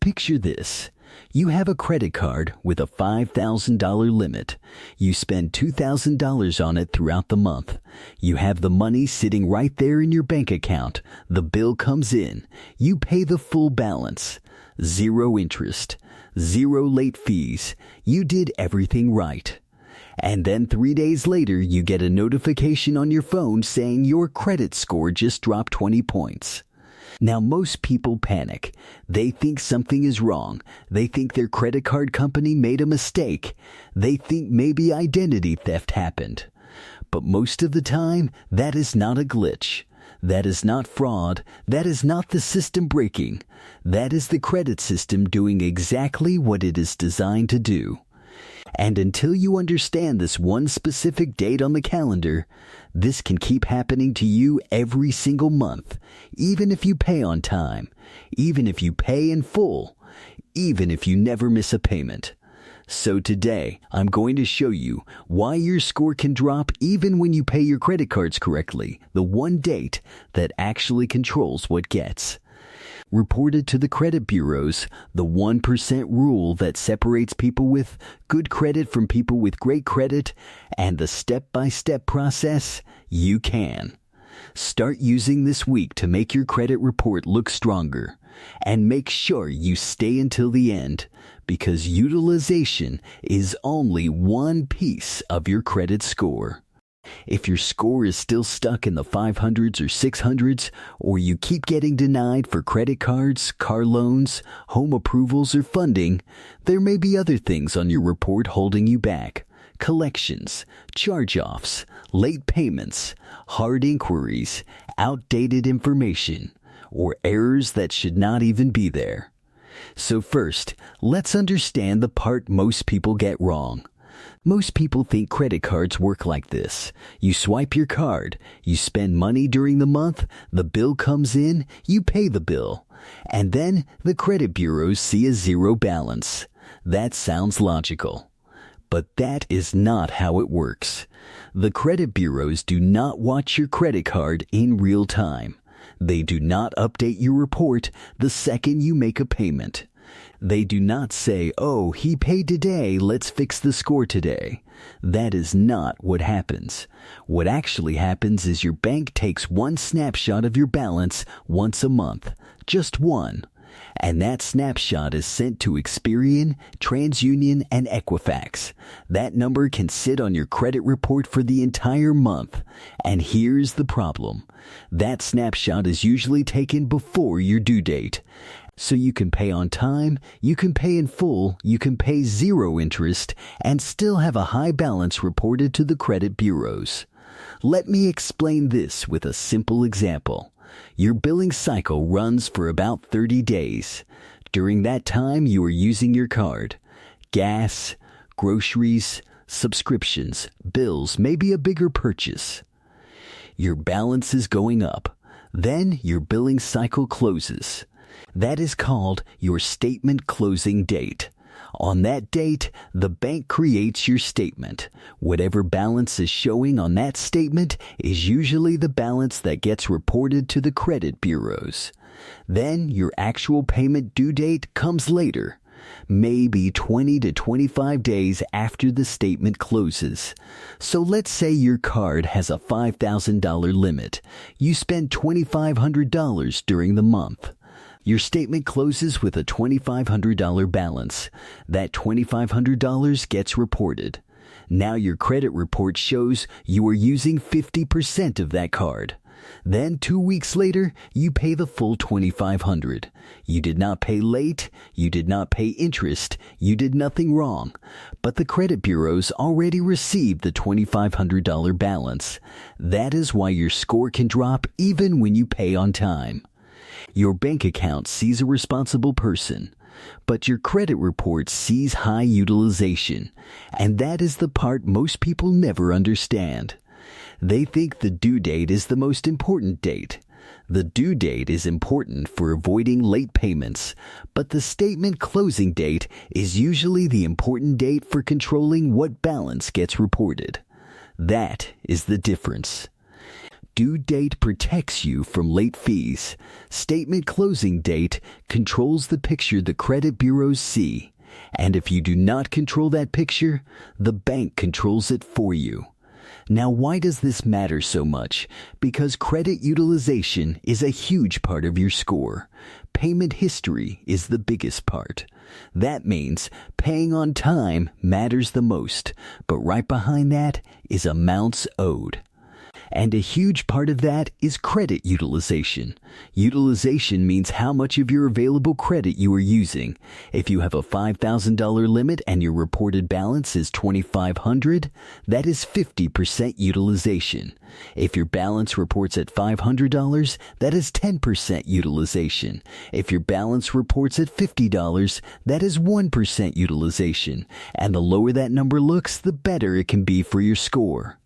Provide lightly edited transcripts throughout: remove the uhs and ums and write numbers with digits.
Picture this. You have a credit card with a $5,000 limit. You spend $2,000 on it throughout the month. You have the money sitting right there in your bank account. The bill comes in. You pay the full balance. 0 interest. 0 late fees. You did everything right. And then 3 days later, you get a notification on your phone saying your credit score just dropped 20 points. Now, most people panic. They think something is wrong. They think their credit card company made a mistake. They think maybe identity theft happened. But most of the time, that is not a glitch. That is not fraud. That is not the system breaking. That is the credit system doing exactly what it is designed to do. And until you understand this one specific date on the calendar, this can keep happening to you every single month, even if you pay on time, even if you pay in full, even if you never miss a payment. So today, I'm going to show you why your score can drop even when you pay your credit cards correctly, the one date that actually controls what gets. Reported to the credit bureaus, the 1% rule that separates people with good credit from people with great credit, and the step-by-step process, you can. Start using this week to make your credit report look stronger. And make sure you stay until the end, because utilization is only one piece of your credit score. If your score is still stuck in the 500s or 600s, or you keep getting denied for credit cards, car loans, home approvals, or funding, there may be other things on your report holding you back. Collections, charge-offs, late payments, hard inquiries, outdated information, or errors that should not even be there. So first, let's understand the part most people get wrong. Most people think credit cards work like this. You swipe your card, you spend money during the month, the bill comes in, you pay the bill, and then the credit bureaus see a 0 balance. That sounds logical. But that is not how it works. The credit bureaus do not watch your credit card in real time. They do not update your report the second you make a payment. They do not say, "Oh, he paid today, let's fix the score today." That is not what happens. What actually happens is your bank takes one snapshot of your balance once a month, just one. And that snapshot is sent to Experian, TransUnion, and Equifax. That number can sit on your credit report for the entire month. And here's the problem. That snapshot is usually taken before your due date. So you can pay on time, you can pay in full, you can pay 0 interest, and still have a high balance reported to the credit bureaus. Let me explain this with a simple example. Your billing cycle runs for about 30 days. During that time, you are using your card. Gas, groceries, subscriptions, bills, maybe a bigger purchase. Your balance is going up. Then your billing cycle closes. That is called your statement closing date. On that date, the bank creates your statement. Whatever balance is showing on that statement is usually the balance that gets reported to the credit bureaus. Then your actual payment due date comes later, maybe 20 to 25 days after the statement closes. So let's say your card has a $5,000 limit. You spend $2,500 during the month. Your statement closes with a $2,500 balance. That $2,500 gets reported. Now your credit report shows you are using 50% of that card. Then 2 weeks later, you pay the full $2,500. You did not pay late, you did not pay interest, you did nothing wrong. But the credit bureaus already received the $2,500 balance. That is why your score can drop even when you pay on time. Your bank account sees a responsible person, but your credit report sees high utilization, and that is the part most people never understand. They think the due date is the most important date. The due date is important for avoiding late payments, but the statement closing date is usually the important date for controlling what balance gets reported. That is the difference. Due date protects you from late fees. Statement closing date controls the picture the credit bureaus see. And if you do not control that picture, the bank controls it for you. Now, why does this matter so much? Because credit utilization is a huge part of your score. Payment history is the biggest part. That means paying on time matters the most, but right behind that is amounts owed. And a huge part of that is credit utilization. Utilization means how much of your available credit you are using. If you have a $5,000 limit and your reported balance is $2,500, that is 50% utilization. If your balance reports at $500, that is 10% utilization. If your balance reports at $50, that is 1% utilization. And the lower that number looks, the better it can be for your score.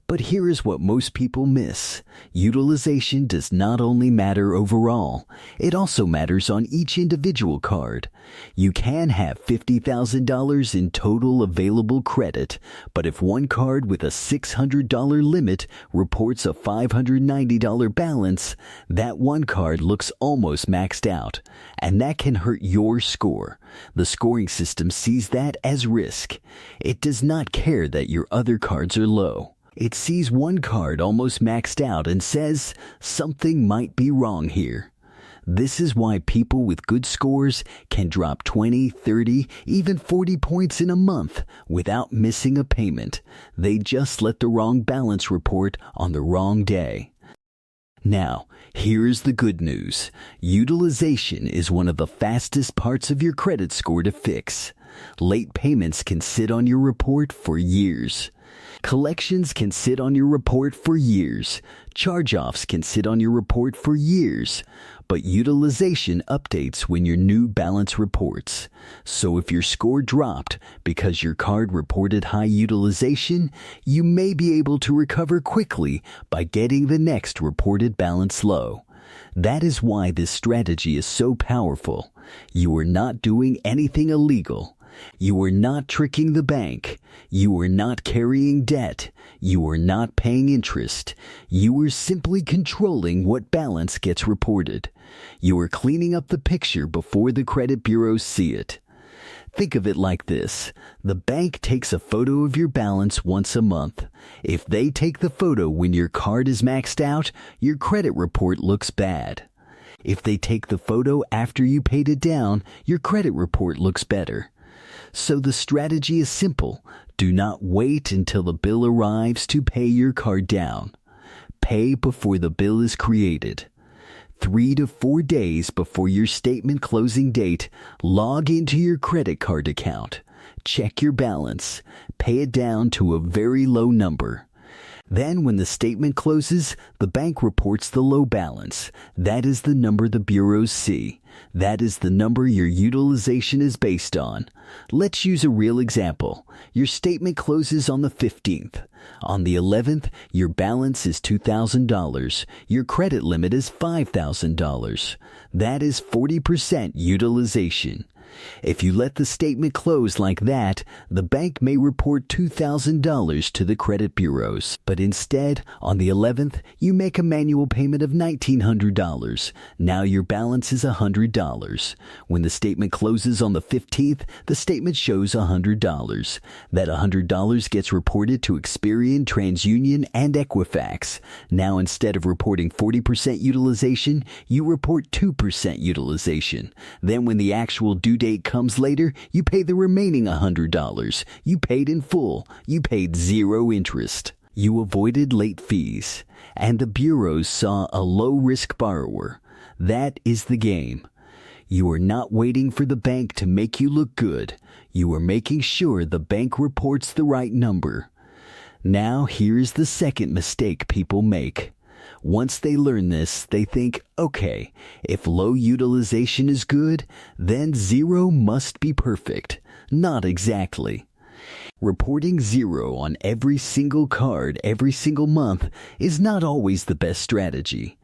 But here is what most people miss. Utilization does not only matter overall, it also matters on each individual card. You can have $50,000 in total available credit, but if one card with a $600 limit reports a $590 balance, that one card looks almost maxed out, and that can hurt your score. The scoring system sees that as risk. It does not care that your other cards are low. It sees one card almost maxed out and says, something might be wrong here. This is why people with good scores can drop 20, 30, even 40 points in a month without missing a payment. They just let the wrong balance report on the wrong day. Now, here's the good news. Utilization is one of the fastest parts of your credit score to fix. Late payments can sit on your report for years. Collections can sit on your report for years. Charge-offs can sit on your report for years. But utilization updates when your new balance reports. So if your score dropped because your card reported high utilization, you may be able to recover quickly by getting the next reported balance low. That is why this strategy is so powerful. You are not doing anything illegal. You are not tricking the bank. You are not carrying debt. You are not paying interest. You are simply controlling what balance gets reported. You are cleaning up the picture before the credit bureaus see it. Think of it like this. The bank takes a photo of your balance once a month. If they take the photo when your card is maxed out, your credit report looks bad. If they take the photo after you paid it down, your credit report looks better. So the strategy is simple. Do not wait until the bill arrives to pay your card down. Pay before the bill is created. 3 to 4 days before your statement closing date, log into your credit card account. Check your balance. Pay it down to a very low number. Then when the statement closes, the bank reports the low balance. That is the number the bureaus see. That is the number your utilization is based on. Let's use a real example. Your statement closes on the 15th. On the 11th, your balance is $2,000. Your credit limit is $5,000. That is 40% utilization. If you let the statement close like that, the bank may report $2,000 to the credit bureaus. But instead, on the 11th, you make a manual payment of $1,900. Now your balance is $100. When the statement closes on the 15th, the statement shows $100. That $100 gets reported to Experian, TransUnion, and Equifax. Now instead of reporting 40% utilization, you report 2% utilization. Then when the actual due date comes later, you pay the remaining $100. You paid in full. You paid zero interest. You avoided late fees. And the bureaus saw a low-risk borrower. That is the game. You are not waiting for the bank to make you look good. You are making sure the bank reports the right number. Now here's the second mistake people make. Once they learn this, they think, okay, if low utilization is good, then zero must be perfect. Not exactly. Reporting zero on every single card every single month is not always the best strategy.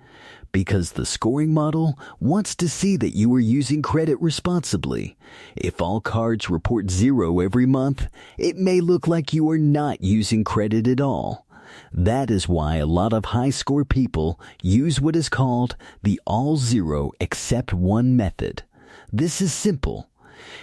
Because the scoring model wants to see that you are using credit responsibly. If all cards report zero every month, it may look like you are not using credit at all. That is why a lot of high-score people use what is called the all zero except one method. This is simple.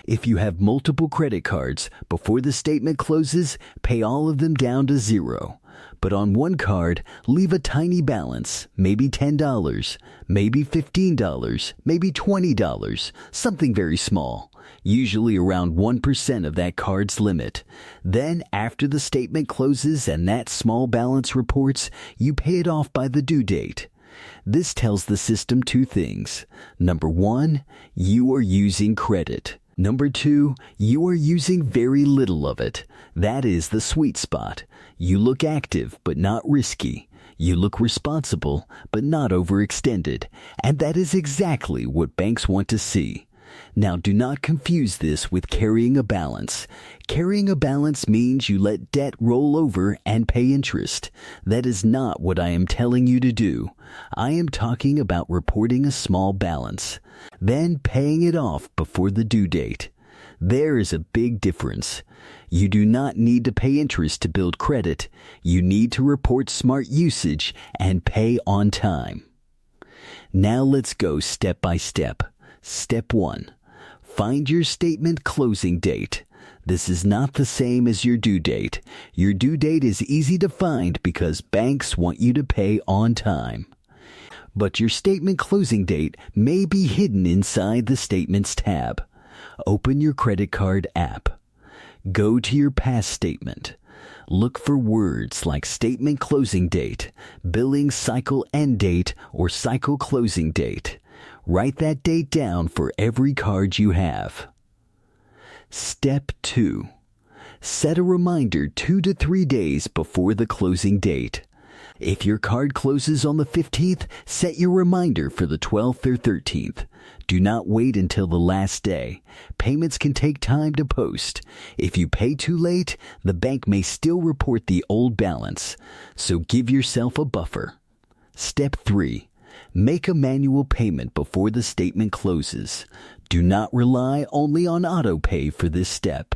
If you have multiple credit cards, before the statement closes, pay all of them down to zero. But on one card, leave a tiny balance, maybe $10, maybe $15, maybe $20, something very small, usually around 1% of that card's limit. Then, after the statement closes and that small balance reports, you pay it off by the due date. This tells the system two things. Number one, you are using credit. Number two, you are using very little of it. That is the sweet spot. You look active, but not risky. You look responsible, but not overextended. And that is exactly what banks want to see. Now, do not confuse this with carrying a balance. Carrying a balance means you let debt roll over and pay interest. That is not what I am telling you to do. I am talking about reporting a small balance, then paying it off before the due date. There is a big difference. You do not need to pay interest to build credit. You need to report smart usage and pay on time. Now let's go step by step. Step 1. Find your statement closing date. This is not the same as your due date. Your due date is easy to find because banks want you to pay on time. But your statement closing date may be hidden inside the Statements tab. Open your credit card app. Go to your past statement. Look for words like statement closing date, billing cycle end date, or cycle closing date. Write that date down for every card you have. Step 2. Set a reminder 2 to 3 days before the closing date. If your card closes on the 15th, set your reminder for the 12th or 13th. Do not wait until the last day. Payments can take time to post. If you pay too late, the bank may still report the old balance, so give yourself a buffer. Step 3. Make a manual payment before the statement closes. Do not rely only on autopay for this step.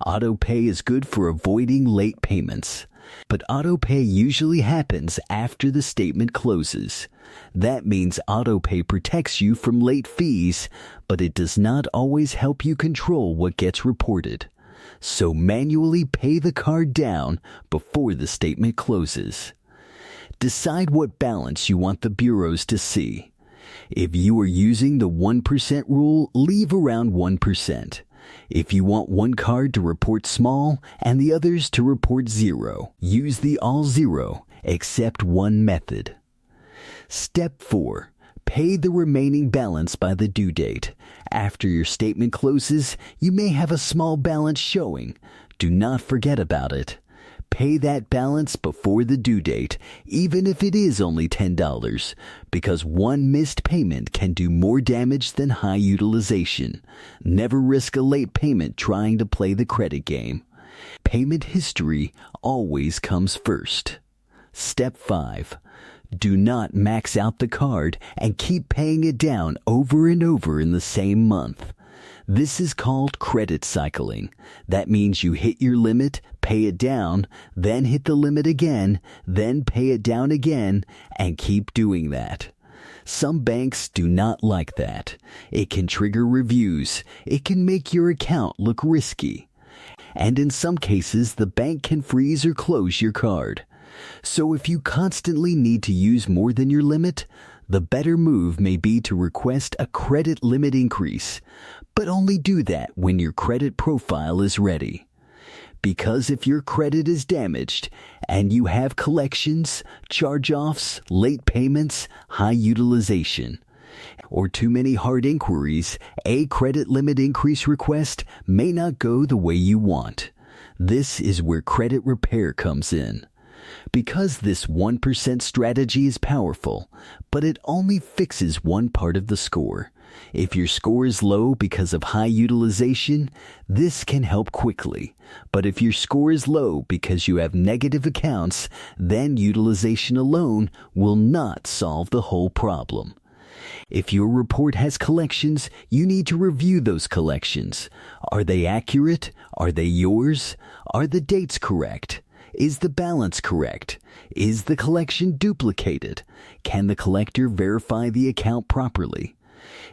Autopay is good for avoiding late payments, but autopay usually happens after the statement closes. That means autopay protects you from late fees, but it does not always help you control what gets reported. So manually pay the card down before the statement closes. Decide what balance you want the bureaus to see. If you are using the 1% rule, leave around 1%. If you want one card to report small and the others to report zero, use the all zero except one method. Step 4. Pay the remaining balance by the due date. After your statement closes, you may have a small balance showing. Do not forget about it. Pay that balance before the due date, even if it is only $10, because one missed payment can do more damage than high utilization. Never risk a late payment trying to play the credit game. Payment history always comes first. Step 5. Do not max out the card and keep paying it down over and over in the same month. This is called credit cycling. That means you hit your limit, pay it down, then hit the limit again, then pay it down again, and keep doing that. Some banks do not like that. It can trigger reviews. It can make your account look risky. And in some cases, the bank can freeze or close your card. So if you constantly need to use more than your limit, the better move may be to request a credit limit increase, but only do that when your credit profile is ready. Because if your credit is damaged and you have collections, charge-offs, late payments, high utilization, or too many hard inquiries, a credit limit increase request may not go the way you want. This is where CreditRepair comes in. Because this 1% strategy is powerful, but it only fixes one part of the score. If your score is low because of high utilization, this can help quickly. But if your score is low because you have negative accounts, then utilization alone will not solve the whole problem. If your report has collections, you need to review those collections. Are they accurate? Are they yours? Are the dates correct? Is the balance correct? Is the collection duplicated? Can the collector verify the account properly?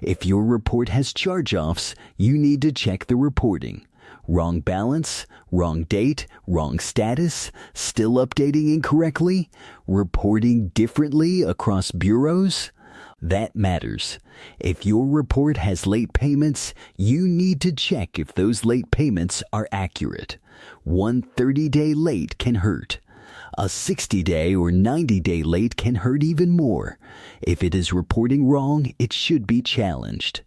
If your report has charge-offs, you need to check the reporting. Wrong balance, wrong date, wrong status, still updating incorrectly, reporting differently across bureaus? That matters. If your report has late payments, you need to check if those late payments are accurate. One 30-day late can hurt. A 60-day or 90-day late can hurt even more. If it is reporting wrong, it should be challenged.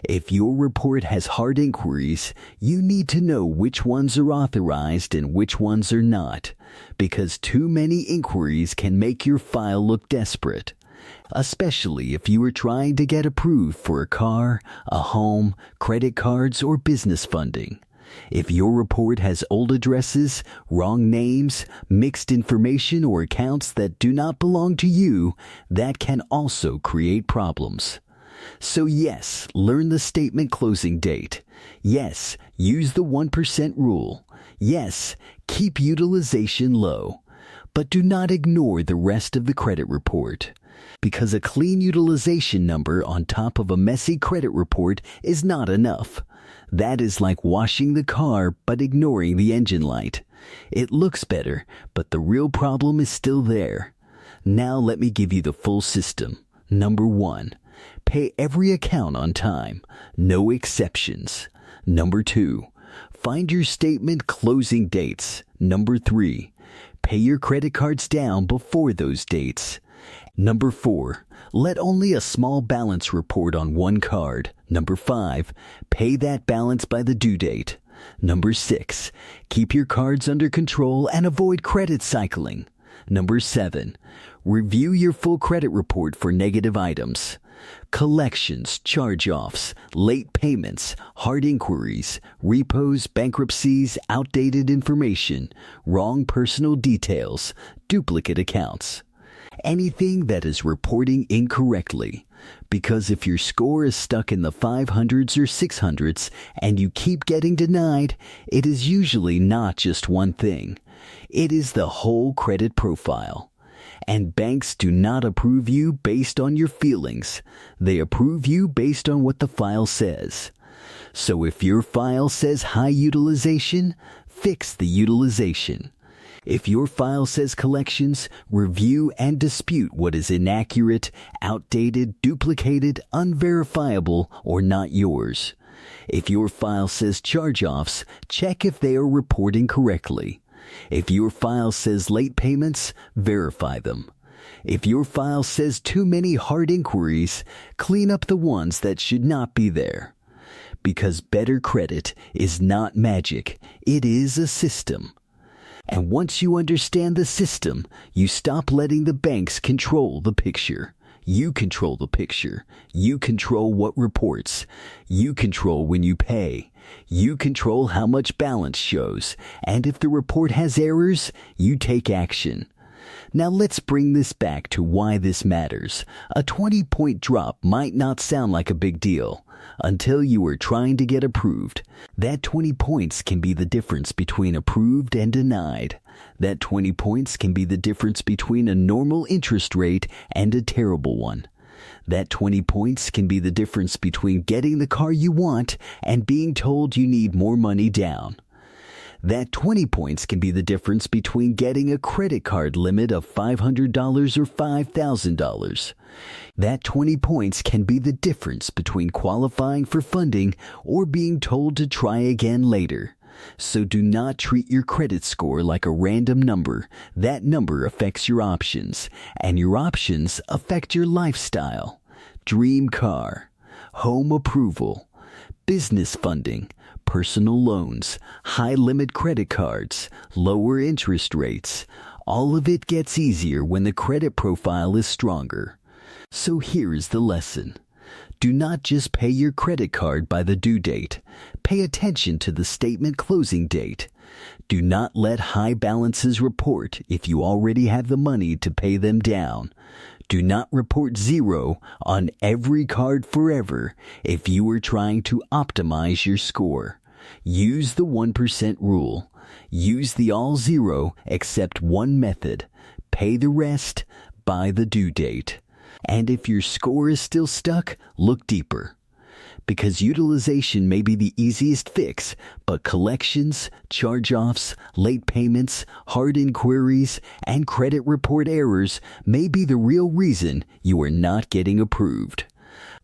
If your report has hard inquiries, you need to know which ones are authorized and which ones are not, because too many inquiries can make your file look desperate. Especially if you are trying to get approved for a car, a home, credit cards, or business funding. If your report has old addresses, wrong names, mixed information, or accounts that do not belong to you, that can also create problems. So yes, learn the statement closing date. Yes, use the 1% rule. Yes, keep utilization low. But do not ignore the rest of the credit report. Because a clean utilization number on top of a messy credit report is not enough. That is like washing the car but ignoring the engine light. It looks better, but the real problem is still there. Now let me give you the full system. Number 1. Pay every account on time. No exceptions. Number 2. Find your statement closing dates. Number 3. Pay your credit cards down before those dates. Number 4. Let only a small balance report on one card. Number 5. Pay that balance by the due date. Number 6. Keep your cards under control and avoid credit cycling. Number 7. Review your full credit report for negative items. Collections, charge-offs, late payments, hard inquiries, repos, bankruptcies, outdated information, wrong personal details, duplicate accounts. Anything that is reporting incorrectly. Because if your score is stuck in the 500s or 600s and you keep getting denied, it is usually not just one thing. It is the whole credit profile. And banks do not approve you based on your feelings. They approve you based on what the file says. So if your file says high utilization, fix the utilization. If your file says collections, review and dispute what is inaccurate, outdated, duplicated, unverifiable, or not yours. If your file says charge-offs, check if they are reporting correctly. If your file says late payments, verify them. If your file says too many hard inquiries, clean up the ones that should not be there. Because better credit is not magic, it is a system. And once you understand the system, you stop letting the banks control the picture. You control the picture. You control what reports. You control when you pay. You control how much balance shows. And if the report has errors, you take action. Now let's bring this back to why this matters. A 20-point drop might not sound like a big deal until you are trying to get approved. That 20 points can be the difference between approved and denied. That 20 points can be the difference between a normal interest rate and a terrible one. That 20 points can be the difference between getting the car you want and being told you need more money down. That 20 points can be the difference between getting a credit card limit of $500 or $5,000. That 20 points can be the difference between qualifying for funding or being told to try again later. So do not treat your credit score like a random number. That number affects your options, and your options affect your lifestyle. Dream car, home approval, business funding, personal loans, high-limit credit cards, lower interest rates. All of it gets easier when the credit profile is stronger. So here is the lesson. Do not just pay your credit card by the due date. Pay attention to the statement closing date. Do not let high balances report if you already have the money to pay them down. Do not report zero on every card forever if you are trying to optimize your score. Use the 1% rule. Use the all zero except one method. Pay the rest by the due date. And if your score is still stuck, look deeper. Because utilization may be the easiest fix, but collections, charge-offs, late payments, hard inquiries, and credit report errors may be the real reason you are not getting approved.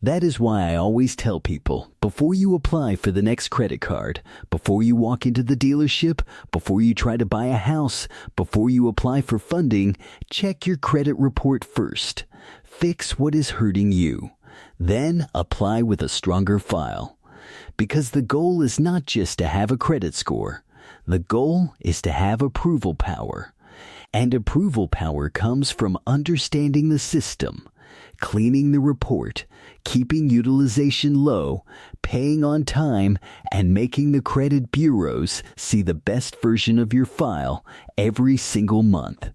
That is why I always tell people, before you apply for the next credit card, before you walk into the dealership, before you try to buy a house, before you apply for funding, check your credit report first. Fix what is hurting you. Then apply with a stronger file. Because the goal is not just to have a credit score. The goal is to have approval power. And approval power comes from understanding the system, cleaning the report, keeping utilization low, paying on time, and making the credit bureaus see the best version of your file every single month.